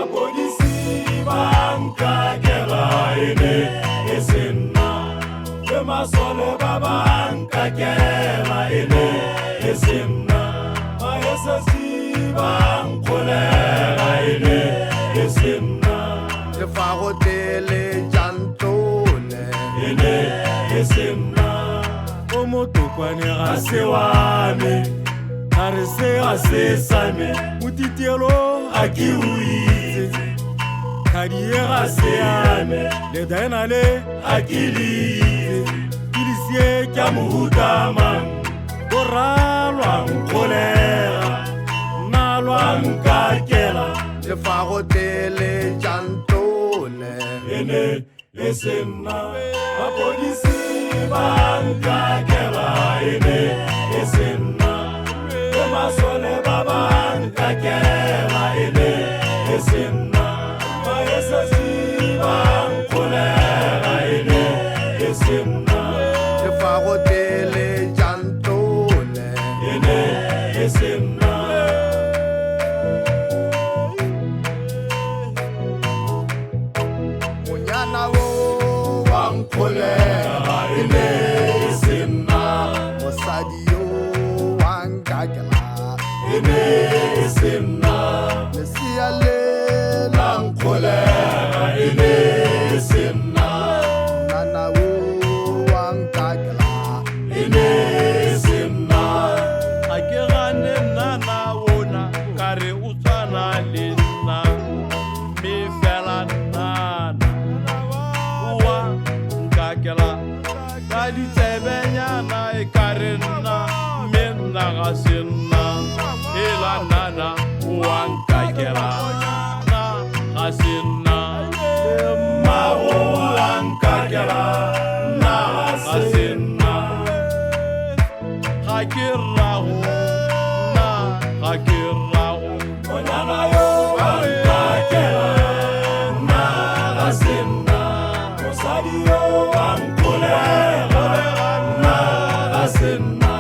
Apolisi banka kela ene esenna Masole banka kela ene esenna Mayesasi bankolela ene esenna Lefagotele jantone ene esenna Omotokwane gasewame Arese asesame Mutitielo akiuize Kadiye gaseyame Le dainale akilize Kilisie kya muhutama Koralwa nkolera Nalwa nkakela Lefagotele jantone Ene esenna Apolisi bankakela ene esenna Masole bankakela ene esenna Mayesasi bankolela ene esenna Lefagotele jantone ene esenna Munyana wo bankolela ene esenna Mosadi yo wankakela ene esenna Nesiale bankolela ene esenna Nana wo wankakela ene esenna Akegane nana wona kare utsana lena me fela nana wa ngakela kadi tsebenyana ikare na me nagasena ela nana wa ngakela na gasena Mago wankakela na gasena hakirago na hakirago Onyana yo wankakela na asenna Mosadi yo wankolela na asenna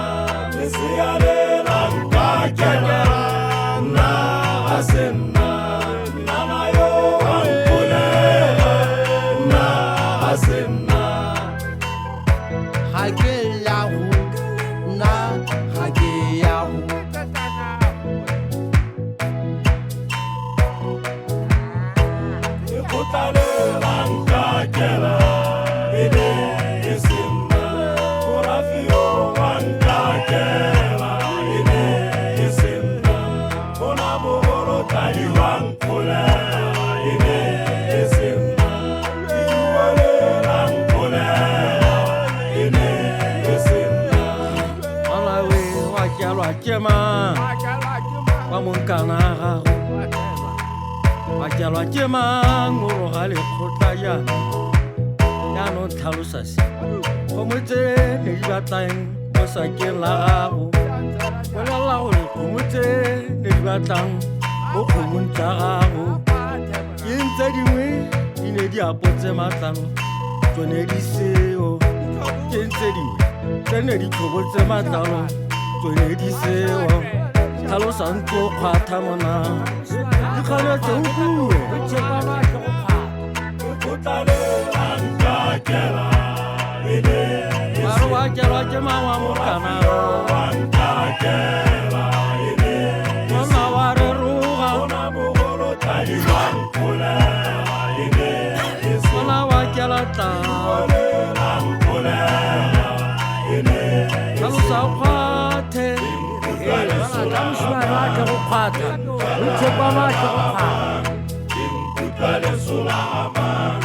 Nesiale wankakela na asenna Nana yo wankolela na asenna Hakeyahu na hakeyahu Ikutale wankakela ene esenna Korafio wankakela ene esenna Kona bogoro tali wankolela ene esenna Iwale wankolela ene esenna Alawe wakyalwa kyema Wamunkana gago Wakyalwa kyema ngoro gale khotla yana Yano tlhalosa se Khomotse ne di batlang mo sakeng la gago Bolela gore khomotse ne di batlang mo kgomong tsa gago Ke ntse dingwe di ne di apotse matlalo Tsone di seo Ke ntse dingwe tse ne di tlhobotse matlalo Tsone di seo Tlhalosa ntlo kgwatha mona Dikgaletse nkue Ikutale wankakela ene Maro wakyalwa kyema wa mokana wankakela ene Mona wa reruga Kona bogoro tali wankolela ene esenna Mona wakyala tla Tlhalosa o kgwathe Ka moshimane wa ke go kgwatha O tshepa maatla go kgwatha Imkutale sula amang